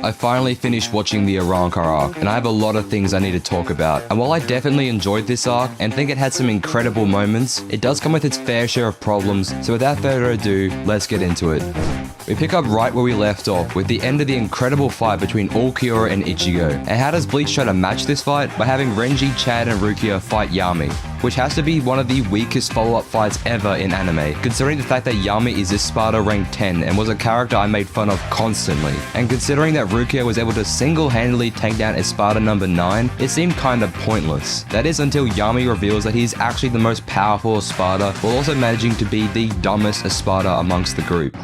I finally finished watching the Arrancar arc, and I have a lot of things I need to talk about. And while I definitely enjoyed this arc, and think it had some incredible moments, it does come with its fair share of problems, so without further ado, let's get into it. We pick up right where we left off, with the end of the incredible fight between Ulquiorra and Ichigo. And how does Bleach try to match this fight? By having Renji, Chad, and Rukia fight Yami, which has to be one of the weakest follow-up fights ever in anime, considering the fact that Yami is a Sparta rank 10 and was a character I made fun of constantly. And considering that Rukia was able to single-handedly take down Espada number 9, it seemed kinda pointless. That is until Yami reveals that he's actually the most powerful Espada, while also managing to be the dumbest Espada amongst the group.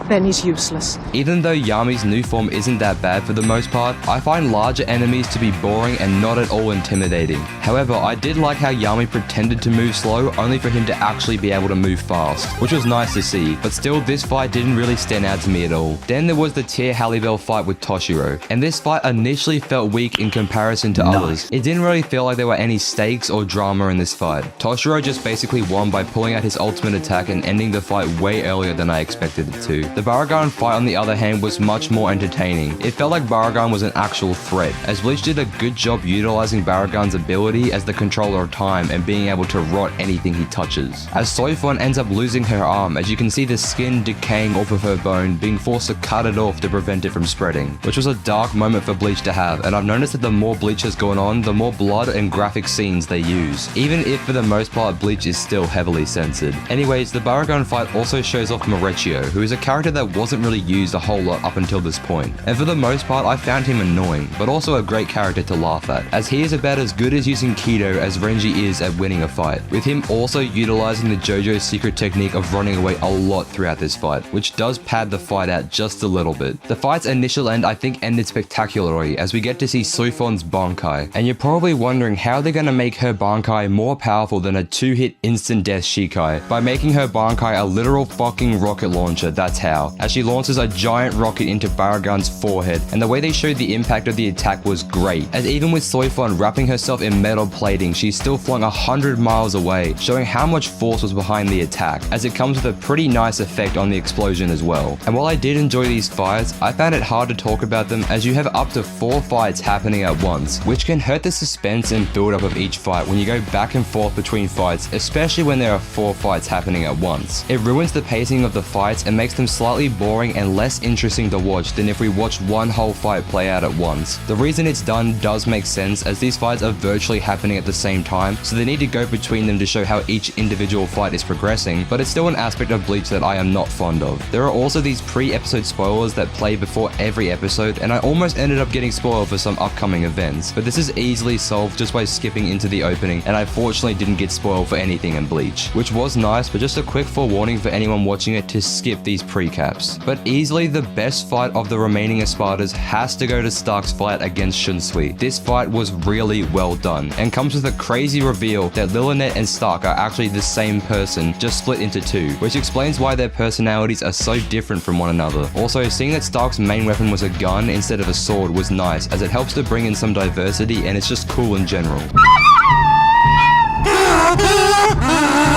Then he's useless. Even though Yami's new form isn't that bad for the most part, I find larger enemies to be boring and not at all intimidating. However, I did like how Yami pretended to move slow only for him to actually be able to move fast, which was nice to see, but still this fight didn't really stand out to me at all. Then there was the Tear Hallibell fight with Toshiro, and this fight initially felt weak in comparison to others. It didn't really feel like there were any stakes or drama in this fight. Toshiro just basically won by pulling out his ultimate attack and ending the fight way earlier than I expected it to. The Baragon fight, on the other hand, was much more entertaining. It felt like Baragon was an actual threat, as Bleach did a good job utilizing Baragon's ability as the controller of time and being able to rot anything he touches. As Soifon ends up losing her arm, as you can see the skin decaying off of her bone, being forced to cut it off to prevent it from spreading, which was a dark moment for Bleach to have, and I've noticed that the more Bleach has gone on, the more blood and graphic scenes they use, even if for the most part Bleach is still heavily censored. Anyways, the Baragon fight also shows off Maurecchio, who is a character that wasn't really used a whole lot up until this point. And for the most part, I found him annoying, but also a great character to laugh at, as he is about as good as using Kido as Renji is at winning a fight, with him also utilizing the JoJo's secret technique of running away a lot throughout this fight, which does pad the fight out just a little bit. The fight's initial end I think ended spectacularly, as we get to see Soifon's Bankai, and you're probably wondering how they're gonna make her Bankai more powerful than a 2-hit instant death Shikai, by making her Bankai a literal fucking rocket launcher. That's how. As she launches a giant rocket into Baragon's forehead, and the way they showed the impact of the attack was great, as even with Soifon wrapping herself in metal plating, she still flung 100 miles away, showing how much force was behind the attack, as it comes with a pretty nice effect on the explosion as well. And while I did enjoy these fights, I found it hard to talk about them, as you have up to 4 fights happening at once, which can hurt the suspense and build up of each fight when you go back and forth between fights, especially when there are 4 fights happening at once. It ruins the pacing of the fights and makes them slightly boring and less interesting to watch than if we watched one whole fight play out at once. The reason it's done does make sense, as these fights are virtually happening at the same time, so they need to go between them to show how each individual fight is progressing, but it's still an aspect of Bleach that I am not fond of. There are also these pre-episode spoilers that play before every episode, and I almost ended up getting spoiled for some upcoming events, but this is easily solved just by skipping into the opening, and I fortunately didn't get spoiled for anything in Bleach, which was nice, but just a quick forewarning for anyone watching it to skip these precaps. But easily the best fight of the remaining Espadas has to go to Stark's fight against Shunsui. This fight was really well done, and comes with a crazy reveal that Lillinet and Stark are actually the same person, just split into 2, which explains why their personalities are so different from one another. Also, seeing that Stark's main weapon was a gun instead of a sword was nice, as it helps to bring in some diversity and it's just cool in general.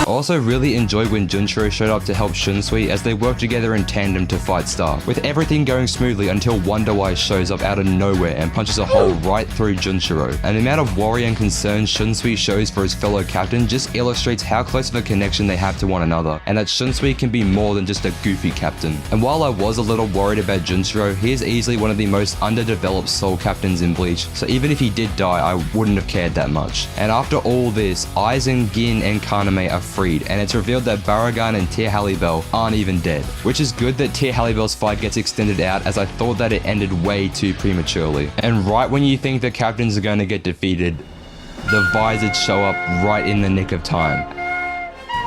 Also really enjoyed when Junshiro showed up to help Shunsui, as they worked together in tandem to fight Stark, with everything going smoothly until Wonder Eyes shows up out of nowhere and punches a hole right through Junshiro. And the amount of worry and concern Shunsui shows for his fellow captain just illustrates how close of a connection they have to one another, and that Shunsui can be more than just a goofy captain. And while I was a little worried about Junshiro, he is easily one of the most underdeveloped soul captains in Bleach, so even if he did die, I wouldn't have cared that much. And after all this, Aizen, Gin, and Kaname are freed, and it's revealed that Baragon and Tear Hallibell aren't even dead, which is good that Tear Hallibell's fight gets extended out, as I thought that it ended way too prematurely. And right when you think the captains are going to get defeated, the Visors show up right in the nick of time.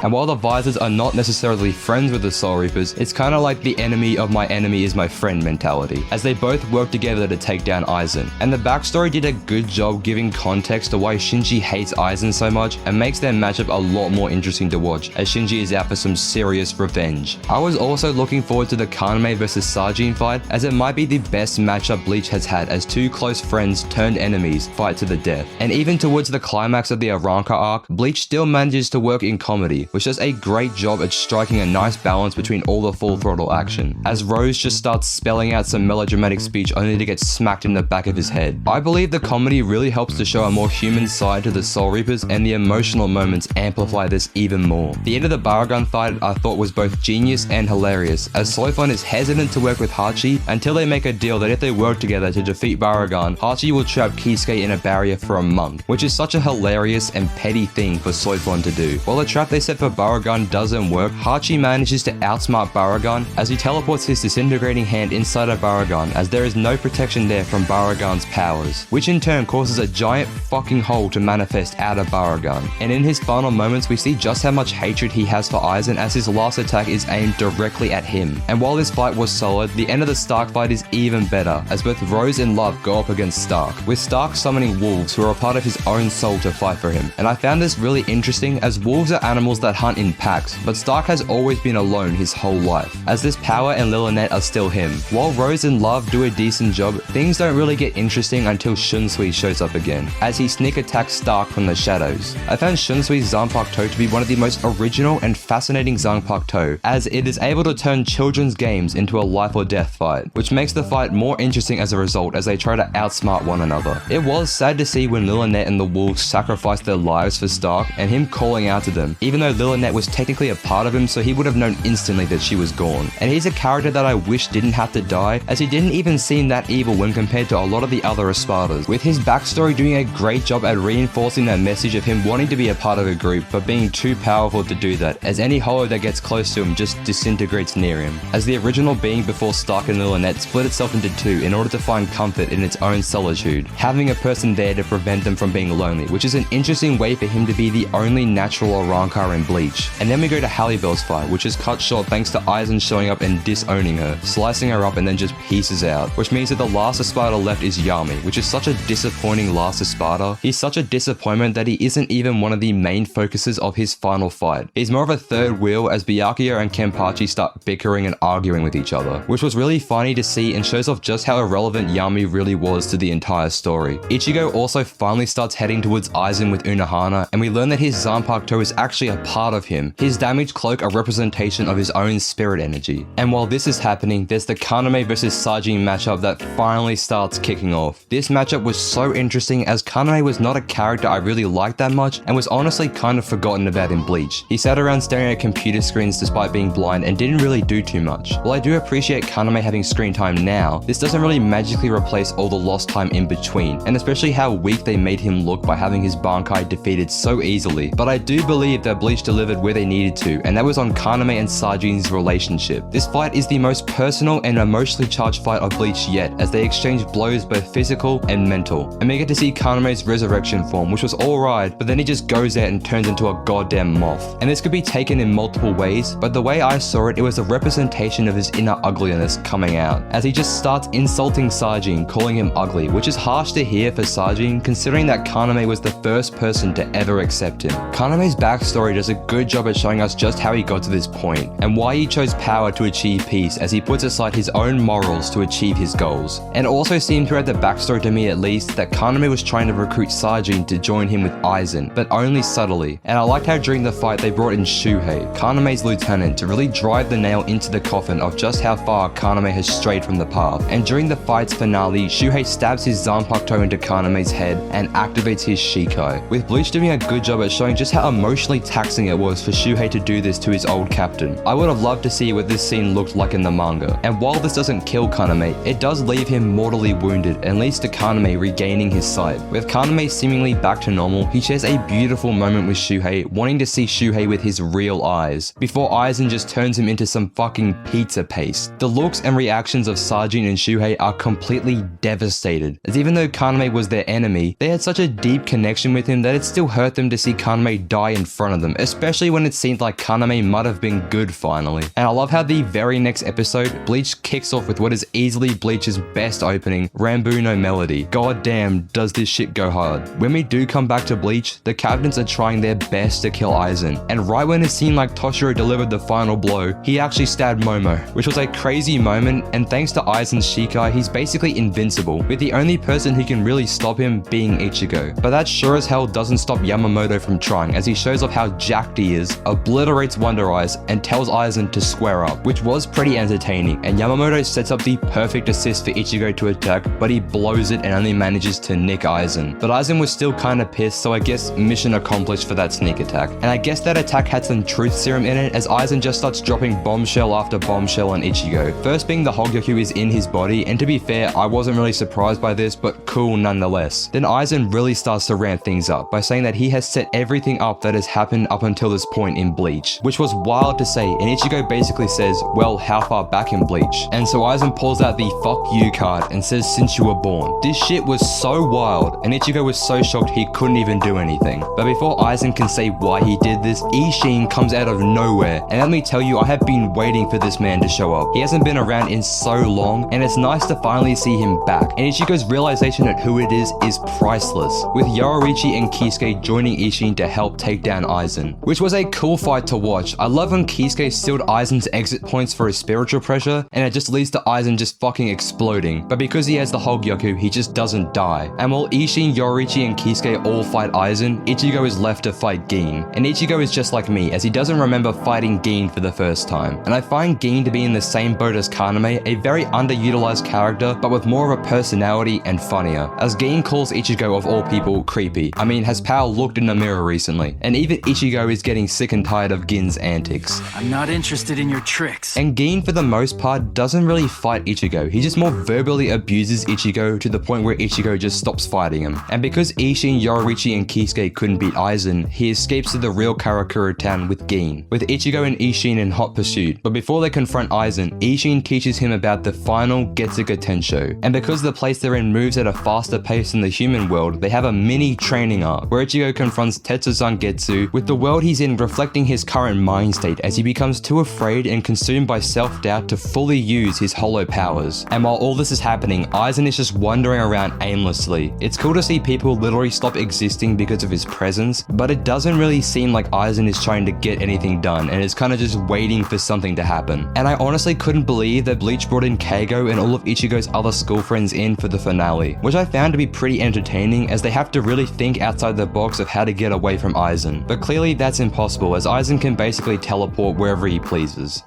And while the Visors are not necessarily friends with the Soul Reapers, it's kinda like the enemy of my enemy is my friend mentality, as they both work together to take down Aizen. And the backstory did a good job giving context to why Shinji hates Aizen so much, and makes their matchup a lot more interesting to watch, as Shinji is out for some serious revenge. I was also looking forward to the Kaname vs Sajin fight, as it might be the best matchup Bleach has had, as 2 close friends turned enemies fight to the death. And even towards the climax of the Arrancar arc, Bleach still manages to work in comedy, which does a great job at striking a nice balance between all the full throttle action, as Rose just starts spelling out some melodramatic speech only to get smacked in the back of his head. I believe the comedy really helps to show a more human side to the Soul Reapers, and the emotional moments amplify this even more. The end of the Baragon fight I thought was both genius and hilarious, as Soifon is hesitant to work with Hachi until they make a deal that if they work together to defeat Baragon, Hachi will trap Kisuke in a barrier for a month, which is such a hilarious and petty thing for Soifon to do. While the trap they set for Baragon doesn't work, Hachi manages to outsmart Baragon as he teleports his disintegrating hand inside of Baragon, as there is no protection there from Baragon's powers, which in turn causes a giant fucking hole to manifest out of Baragon. And in his final moments, we see just how much hatred he has for Aizen, as his last attack is aimed directly at him. And while this fight was solid, the end of the Stark fight is even better, as both Rose and Love go up against Stark, with Stark summoning wolves who are a part of his own soul to fight for him. And I found this really interesting, as wolves are animals that hunt in packs, but Stark has always been alone his whole life, as this power and Lilynette are still him. While Rose and Love do a decent job, things don't really get interesting until Shunsui shows up again, as he sneak attacks Stark from the shadows. I found Shunsui's Zanpakuto to be one of the most original and fascinating Zanpakuto, as it is able to turn children's games into a life or death fight, which makes the fight more interesting as a result as they try to outsmart one another. It was sad to see when Lilynette and the wolves sacrificed their lives for Stark and him calling out to them, even though Lilynette was technically a part of him, so he would have known instantly that she was gone. And he's a character that I wish didn't have to die, as he didn't even seem that evil when compared to a lot of the other Espartas, with his backstory doing a great job at reinforcing that message of him wanting to be a part of a group but being too powerful to do that, as any hollow that gets close to him just disintegrates near him, as the original being before Stark and Lilynette split itself into two in order to find comfort in its own solitude, having a person there to prevent them from being lonely, which is an interesting way for him to be the only natural Arrancar in Bleach. And then we go to Halle Bell's fight, which is cut short thanks to Aizen showing up and disowning her, slicing her up and then just pieces out, which means that the last Esparta left is Yami, which is such a disappointing last Esparta. He's such a disappointment that he isn't even one of the main focuses of his final fight. He's more of a third wheel as Byakuya and Kenpachi start bickering and arguing with each other, which was really funny to see and shows off just how irrelevant Yami really was to the entire story. Ichigo also finally starts heading towards Aizen with Unohana, and we learn that his Zanpakuto is actually a part of him, his damaged cloak a representation of his own spirit energy. And while this is happening, there's the Kaname vs Sajin matchup that finally starts kicking off. This matchup was so interesting as Kaname was not a character I really liked that much and was honestly kind of forgotten about in Bleach. He sat around staring at computer screens despite being blind and didn't really do too much. While I do appreciate Kaname having screen time now, this doesn't really magically replace all the lost time in between, and especially how weak they made him look by having his Bankai defeated so easily. But I do believe that Bleach delivered where they needed to, and that was on Kaname and Sajin's relationship. This fight is the most personal and emotionally charged fight of Bleach yet, as they exchange blows both physical and mental. And we get to see Kaname's resurrection form, which was alright, but then he just goes out and turns into a goddamn moth. And this could be taken in multiple ways, but the way I saw it, it was a representation of his inner ugliness coming out, as he just starts insulting Sajin, calling him ugly, which is harsh to hear for Sajin, considering that Kaname was the first person to ever accept him. Kaname's backstory does a good job at showing us just how he got to this point, and why he chose power to achieve peace, as he puts aside his own morals to achieve his goals. And it also seemed throughout the backstory to me at least, that Kaname was trying to recruit Sajin to join him with Aizen, but only subtly. And I liked how during the fight they brought in Shuhei, Kaname's lieutenant, to really drive the nail into the coffin of just how far Kaname has strayed from the path. And during the fight's finale, Shuhei stabs his Zanpakuto into Kaname's head and activates his Shikai, with Bleach doing a good job at showing just how emotionally taxing it was for Shuhei to do this to his old captain. I would have loved to see what this scene looked like in the manga, and while this doesn't kill Kaname, it does leave him mortally wounded and leads to Kaname regaining his sight. With Kaname seemingly back to normal, he shares a beautiful moment with Shuhei, wanting to see Shuhei with his real eyes, before Aizen just turns him into some fucking pizza paste. The looks and reactions of Sajin and Shuhei are completely devastated, as even though Kaname was their enemy, they had such a deep connection with him that it still hurt them to see Kaname die in front of them, especially when it seemed like Kaname might have been good finally. And I love how the very next episode, Bleach kicks off with what is easily Bleach's best opening, Rambu no Melody. God damn, does this shit go hard. When we do come back to Bleach, the captains are trying their best to kill Aizen, and right when it seemed like Toshiro delivered the final blow, he actually stabbed Momo, which was a crazy moment, and thanks to Aizen's Shikai, he's basically invincible, with the only person who can really stop him being Ichigo. But that sure as hell doesn't stop Yamamoto from trying, as he shows off how jacked jacked ears, obliterates Wonder Eyes, and tells Aizen to square up, which was pretty entertaining, and Yamamoto sets up the perfect assist for Ichigo to attack, but he blows it and only manages to nick Aizen. But Aizen was still kinda pissed, so I guess mission accomplished for that sneak attack. And I guess that attack had some truth serum in it, as Aizen just starts dropping bombshell after bombshell on Ichigo. First being the Hogyoku is in his body, and to be fair, I wasn't really surprised by this, but cool nonetheless. Then Aizen really starts to ramp things up by saying that he has set everything up that has happened up until this point in Bleach, which was wild to say, and Ichigo basically says, well, how far back in Bleach? And so Aizen pulls out the fuck you card and says, since you were born. This shit was so wild, and Ichigo was so shocked he couldn't even do anything. But before Aizen can say why he did this, Ishin comes out of nowhere, and let me tell you, I have been waiting for this man to show up. He hasn't been around in so long, and it's nice to finally see him back, and Ichigo's realization at who it is priceless, with Yoruichi and Kisuke joining Ishin to help take down Aizen, which was a cool fight to watch. I love when Kisuke sealed Aizen's exit points for his spiritual pressure, and it just leads to Aizen just fucking exploding, but because he has the Hogyoku, he just doesn't die. And while Ishin, Yoruichi, and Kisuke all fight Aizen, Ichigo is left to fight Gin, and Ichigo is just like me, as he doesn't remember fighting Gin for the first time, and I find Gin to be in the same boat as Kaname, a very underutilized character, but with more of a personality and funnier, as Gin calls Ichigo of all people creepy. I mean, has Pao looked in the mirror recently? And even Ichigo is getting sick and tired of Gin's antics. I'm not interested in your tricks. And Gin, for the most part, doesn't really fight Ichigo. He just more verbally abuses Ichigo to the point where Ichigo just stops fighting him. And because Ishin, Yoruichi, and Kisuke couldn't beat Aizen, he escapes to the real Karakura town with Gin, with Ichigo and Ishin in hot pursuit. But before they confront Aizen, Ishin teaches him about the final Getsuga Tensho. And because the place they're in moves at a faster pace than the human world, they have a mini training arc where Ichigo confronts Tetsu Zangetsu, with the world he's in reflecting his current mind state as he becomes too afraid and consumed by self-doubt to fully use his hollow powers. And while all this is happening, Aizen is just wandering around aimlessly. It's cool to see people literally stop existing because of his presence, but it doesn't really seem like Aizen is trying to get anything done and is kind of just waiting for something to happen. And I honestly couldn't believe that Bleach brought in Keigo and all of Ichigo's other school friends in for the finale, which I found to be pretty entertaining, as they have to really think outside the box of how to get away from Aizen. But clearly that's impossible, as Aizen can basically teleport wherever he pleases.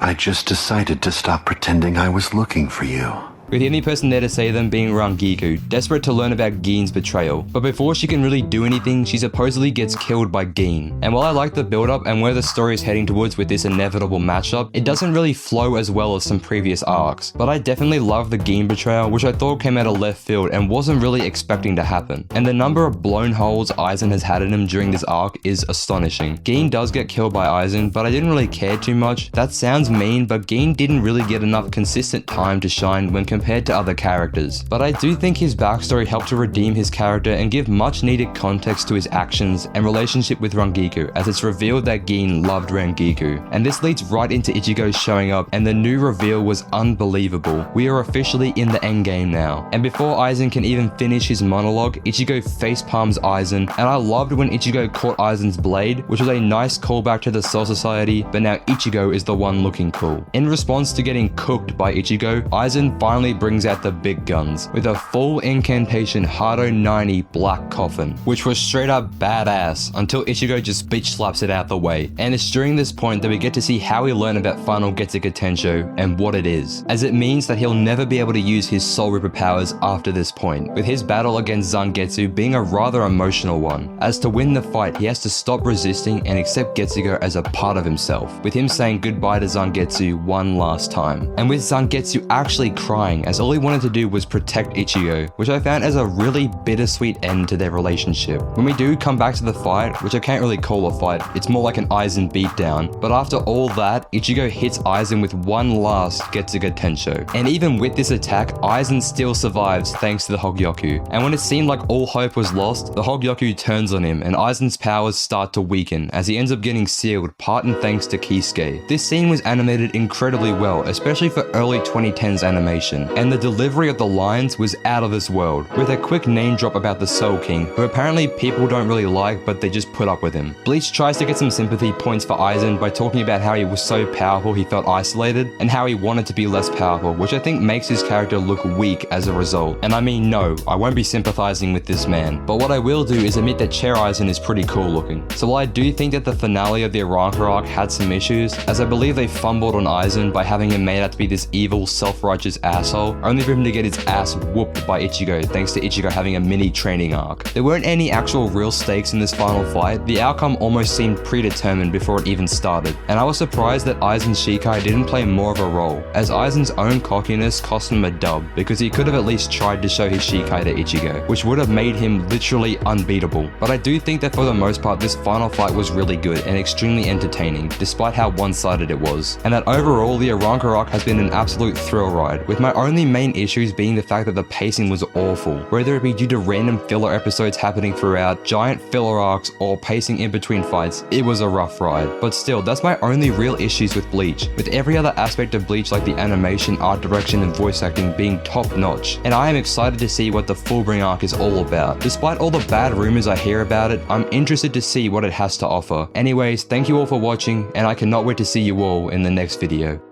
I just decided to stop pretending I was looking for you. With the only person there to save them being Rangiku, desperate to learn about Gin's betrayal. But before she can really do anything, she supposedly gets killed by Gin. And while I like the build up and where the story is heading towards with this inevitable matchup, it doesn't really flow as well as some previous arcs. But I definitely love the Gin betrayal, which I thought came out of left field and wasn't really expecting to happen. And the number of blown holes Aizen has had in him during this arc is astonishing. Gin does get killed by Aizen, but I didn't really care too much. That sounds mean, but Gin didn't really get enough consistent time to shine when compared to other characters. But I do think his backstory helped to redeem his character and give much needed context to his actions and relationship with Rangiku, as it's revealed that Gin loved Rangiku. And this leads right into Ichigo showing up, and the new reveal was unbelievable. We are officially in the endgame now. And before Aizen can even finish his monologue, Ichigo facepalms Aizen, and I loved when Ichigo caught Aizen's blade, which was a nice callback to the Soul Society, but now Ichigo is the one looking cool. In response to getting cooked by Ichigo, Aizen finally brings out the big guns with a full incantation Hado 90 black coffin, which was straight up badass until Ichigo just bitch slaps it out the way. And it's during this point that we get to see how we learn about final Getsuga Tensho and what it is, as it means that he'll never be able to use his Soul Reaper powers after this point, with his battle against Zangetsu being a rather emotional one. As to win the fight, he has to stop resisting and accept Getsuga as a part of himself, with him saying goodbye to Zangetsu one last time. And with Zangetsu actually crying, as all he wanted to do was protect Ichigo, which I found as a really bittersweet end to their relationship. When we do come back to the fight, which I can't really call a fight, it's more like an Aizen beatdown, but after all that, Ichigo hits Aizen with one last Getsuga Tensho. And even with this attack, Aizen still survives thanks to the Hogyoku. And when it seemed like all hope was lost, the Hogyoku turns on him and Aizen's powers start to weaken as he ends up getting sealed, part in thanks to Kisuke. This scene was animated incredibly well, especially for early 2010s animation, and the delivery of the lines was out of this world, with a quick name drop about the Soul King, who apparently people don't really like but they just put up with him. Bleach tries to get some sympathy points for Aizen by talking about how he was so powerful he felt isolated, and how he wanted to be less powerful, which I think makes his character look weak as a result. And I mean, no, I won't be sympathizing with this man, but what I will do is admit that Chair Aizen is pretty cool looking. So while I do think that the finale of the Arrancar arc had some issues, as I believe they fumbled on Aizen by having him made out to be this evil, self-righteous asshole, only for him to get his ass whooped by Ichigo thanks to Ichigo having a mini training arc. There weren't any actual real stakes in this final fight. The outcome almost seemed predetermined before it even started, and I was surprised that Aizen's Shikai didn't play more of a role, as Aizen's own cockiness cost him a dub, because he could have at least tried to show his Shikai to Ichigo, which would have made him literally unbeatable. But I do think that for the most part this final fight was really good and extremely entertaining, despite how one-sided it was, and that overall the Arrancar arc has been an absolute thrill ride, with my only main issues being the fact that the pacing was awful, whether it be due to random filler episodes happening throughout, giant filler arcs, or pacing in between fights. It was a rough ride, but still, that's my only real issues with Bleach, with every other aspect of Bleach like the animation, art direction, and voice acting being top notch, and I am excited to see what the Fullbring arc is all about. Despite all the bad rumors I hear about it, I'm interested to see what it has to offer. Anyways, thank you all for watching, and I cannot wait to see you all in the next video.